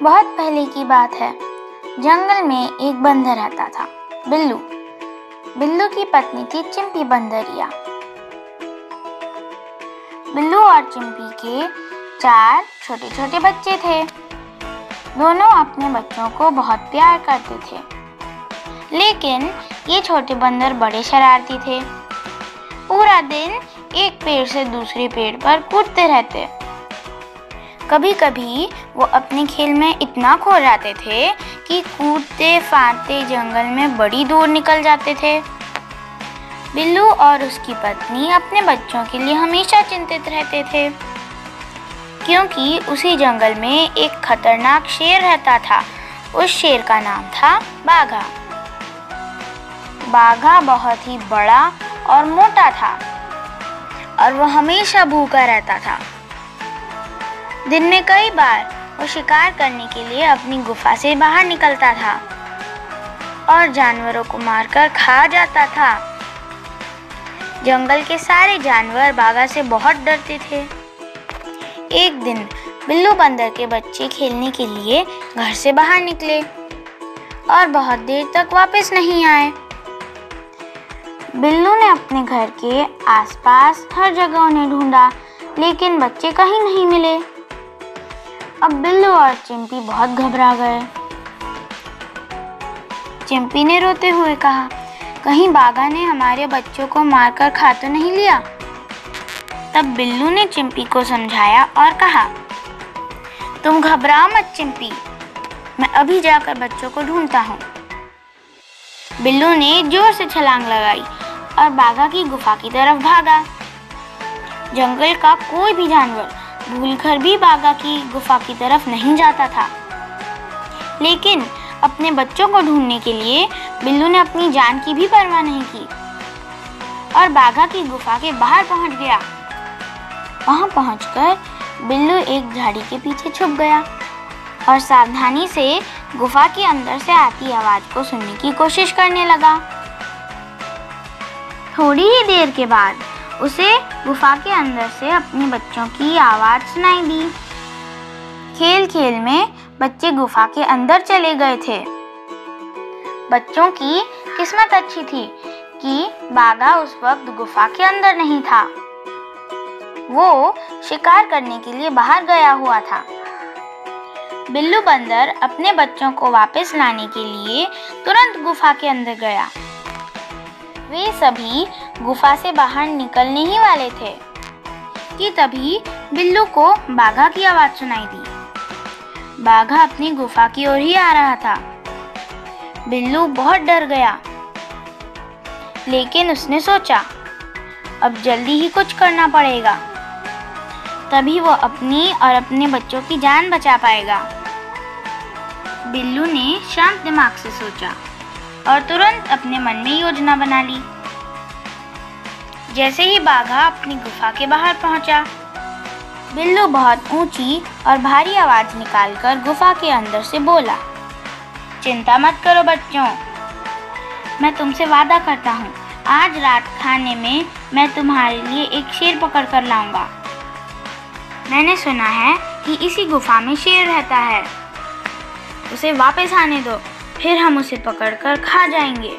बहुत पहले की बात है। जंगल में एक बंदर रहता था, बिल्लू। बिल्लू की पत्नी थी चिंपी बंदरिया। बिल्लू और चिंपी के 4 छोटे छोटे बच्चे थे। दोनों अपने बच्चों को बहुत प्यार करते थे, लेकिन ये छोटे बंदर बड़े शरारती थे। पूरा दिन एक पेड़ से दूसरे पेड़ पर कूदते रहते। कभी कभी वो अपने खेल में इतना खो जाते थे कि कूदते फांदते जंगल में बड़ी दूर निकल जाते थे। बिल्लू और उसकी पत्नी अपने बच्चों के लिए हमेशा चिंतित रहते थे, क्योंकि उसी जंगल में एक खतरनाक शेर रहता था। उस शेर का नाम था बाघा। बाघा बहुत ही बड़ा और मोटा था और वह हमेशा भूखा रहता था। दिन में कई बार वो शिकार करने के लिए अपनी गुफा से बाहर निकलता था और जानवरों को मारकर खा जाता था। जंगल के सारे जानवर बाघा से बहुत डरते थे। एक दिन बिल्लू बंदर के बच्चे खेलने के लिए घर से बाहर निकले और बहुत देर तक वापस नहीं आए। बिल्लू ने अपने घर के आसपास हर जगह उन्हें ढूंढा, लेकिन बच्चे कहीं नहीं मिले। अब बिल्लू और चिंपी बहुत घबरा गए। चिंपी ने रोते हुए कहा, कहीं बाघा ने हमारे बच्चों को मारकर खा तो नहीं लिया। तब बिल्लू ने चिंपी को समझाया और कहा, तुम घबराओ मत चिंपी, मैं अभी जाकर बच्चों को ढूंढता हूँ। बिल्लू ने जोर से छलांग लगाई और बाघा की गुफा की तरफ भागा। जंगल का कोई भी जानवर भूलकर भी बाघा की गुफा की तरफ नहीं जाता था, लेकिन अपने बच्चों को ढूंढने के लिए बिल्लू ने अपनी जान की भी परवाह नहीं की और बाघा की गुफा के बाहर पहुंच गया। वहां पहुंचकर बिल्लू एक झाड़ी के पीछे छुप गया और सावधानी से गुफा के अंदर से आती आवाज को सुनने की कोशिश करने लगा। थोड़ी ही देर के बाद उसे गुफा के अंदर से अपने बच्चों की आवाज सुनाई दी। खेल खेल में बच्चे गुफा के अंदर चले गए थे। बच्चों की किस्मत अच्छी थी कि बाघा उस वक्त गुफा के अंदर नहीं था। वो शिकार करने के लिए बाहर गया हुआ था। बिल्लू बंदर अपने बच्चों को वापस लाने के लिए तुरंत गुफा के अंदर गया। वे सभी गुफा से बाहर निकलने ही वाले थे कि तभी बिल्लू को बाघा की आवाज सुनाई दी। बाघा अपनी गुफा की ओर ही आ रहा था। बिल्लू बहुत डर गया, लेकिन उसने सोचा अब जल्दी ही कुछ करना पड़ेगा, तभी वो अपनी और अपने बच्चों की जान बचा पाएगा। बिल्लू ने शांत दिमाग से सोचा और तुरंत अपने मन में योजना बना ली। जैसे ही बाघा अपनी गुफा के बाहर पहुंचा, बिल्लू बहुत ऊंची और भारी आवाज निकालकर गुफा के अंदर से बोला, चिंता मत करो बच्चों, मैं तुमसे वादा करता हूँ, आज रात खाने में मैं तुम्हारे लिए एक शेर पकड़ कर लाऊंगा। मैंने सुना है कि इसी गुफा में शेर रहता है, उसे वापस आने दो, फिर हम उसे पकड़कर खा जाएंगे।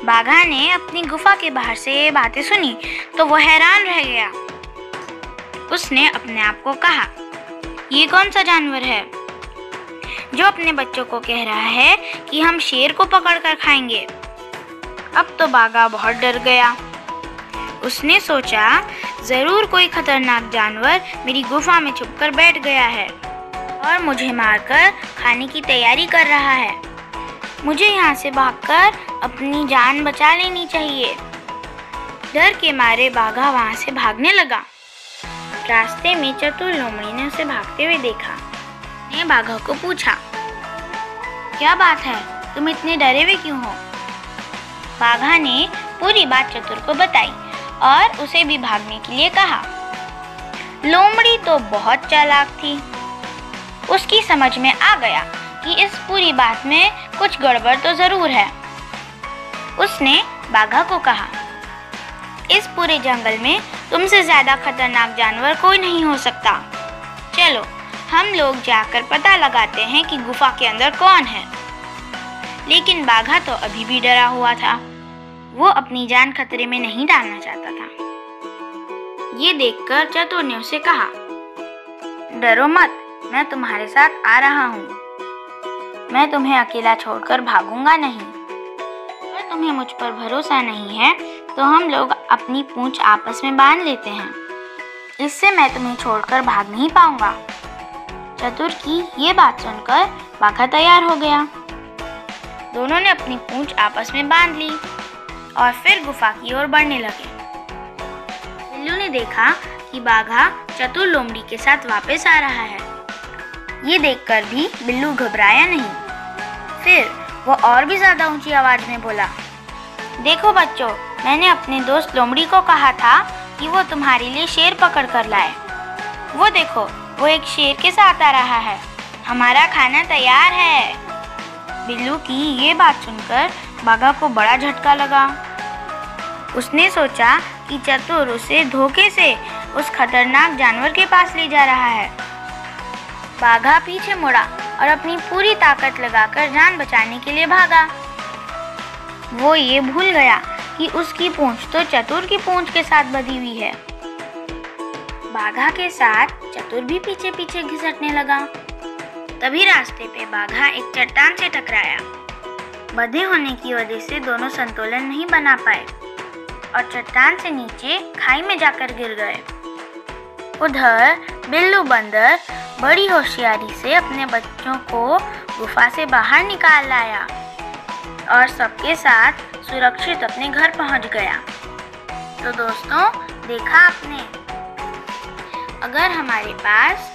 बाघा ने अपनी गुफा के बाहर से ये बातें सुनी तो वो हैरान रह गया। उसने अपने आप को कहा, ये कौन सा जानवर है जो अपने बच्चों को कह रहा है कि हम शेर को पकड़कर खाएंगे। अब तो बाघा बहुत डर गया। उसने सोचा, जरूर कोई खतरनाक जानवर मेरी गुफा में छुपकर बैठ गया है और मुझे मारकर खाने की तैयारी कर रहा है। मुझे यहाँ से भागकर अपनी जान बचा लेनी चाहिए। डर के मारे बाघा वहाँ से भागने लगा। रास्ते में चतुर लोमड़ी ने उसे भागते हुए देखा। ने बाघा को पूछा, क्या बात है, तुम इतने डरे हुए क्यों हो? बाघा ने पूरी बात चतुर को बताई और उसे भी भागने के लिए कहा। लोमड़ी तो बहुत चालाक थी। उसकी समझ में आ गया कि इस पूरी बात में कुछ गड़बड़ तो जरूर है। उसने बाघा को कहा, इस पूरे जंगल में तुमसे ज्यादा खतरनाक जानवर कोई नहीं हो सकता। चलो हम लोग जाकर पता लगाते हैं कि गुफा के अंदर कौन है। लेकिन बाघा तो अभी भी डरा हुआ था। वो अपनी जान खतरे में नहीं डालना चाहता था। ये देखकर चतुर ने उसे कहा, डरो मत, मैं तुम्हारे साथ आ रहा हूँ। मैं तुम्हें अकेला छोड़कर भागूंगा नहीं। अगर तुम्हें मुझ पर भरोसा नहीं है तो हम लोग अपनी पूंछ आपस में बांध लेते हैं। इससे मैं तुम्हें छोड़कर भाग नहीं पाऊंगा। चतुर की ये बात सुनकर बाघा तैयार हो गया। दोनों ने अपनी पूंछ आपस में बांध ली और फिर गुफा की ओर बढ़ने लगे। बिल्लू ने देखा कि बाघा चतुर लोमड़ी के साथ वापस आ रहा है। ये देखकर भी बिल्लू घबराया नहीं। फिर वो और भी ज्यादा ऊंची आवाज में बोला, देखो बच्चों, मैंने अपने दोस्त लोमड़ी को कहा था कि वो तुम्हारे लिए शेर पकड़ कर लाए। वो देखो, वो एक शेर के साथ आ रहा है। हमारा खाना तैयार है। बिल्लू की ये बात सुनकर बाघा को बड़ा झटका लगा। उसने सोचा कि चतुर उसे धोखे से उस खतरनाक जानवर के पास ले जा रहा है। बाघा पीछे मुड़ा और अपनी पूरी ताकत लगाकर जान बचाने के लिए भागा। वो ये भूल गया कि उसकी पूंछ तो चतुर की पूंछ के साथ बंधी हुई है। बाघा के साथ चतुर भी पीछे पीछे घिसटने लगा। तभी रास्ते पे बाघा एक चट्टान से टकराया। बंधे होने की वजह से दोनों संतुलन नहीं बना पाए और चट्टान से नीचे खाई में जाकर गिर गए। उधर बिल्लू बंदर बड़ी होशियारी से अपने बच्चों को गुफा से बाहर निकाल लाया और सबके साथ सुरक्षित अपने घर पहुंच गया। तो दोस्तों, देखा आपने, अगर हमारे पास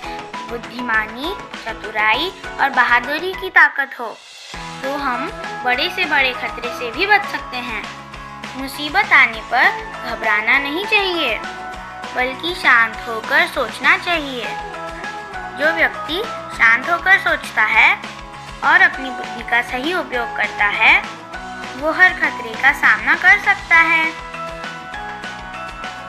बुद्धिमानी, चतुराई और बहादुरी की ताकत हो तो हम बड़े से बड़े खतरे से भी बच सकते हैं। मुसीबत आने पर घबराना नहीं चाहिए, बल्कि शांत होकर सोचना चाहिए। जो व्यक्ति शांत होकर सोचता है और अपनी बुद्धि का सही उपयोग करता है, वो हर खतरे का सामना कर सकता है।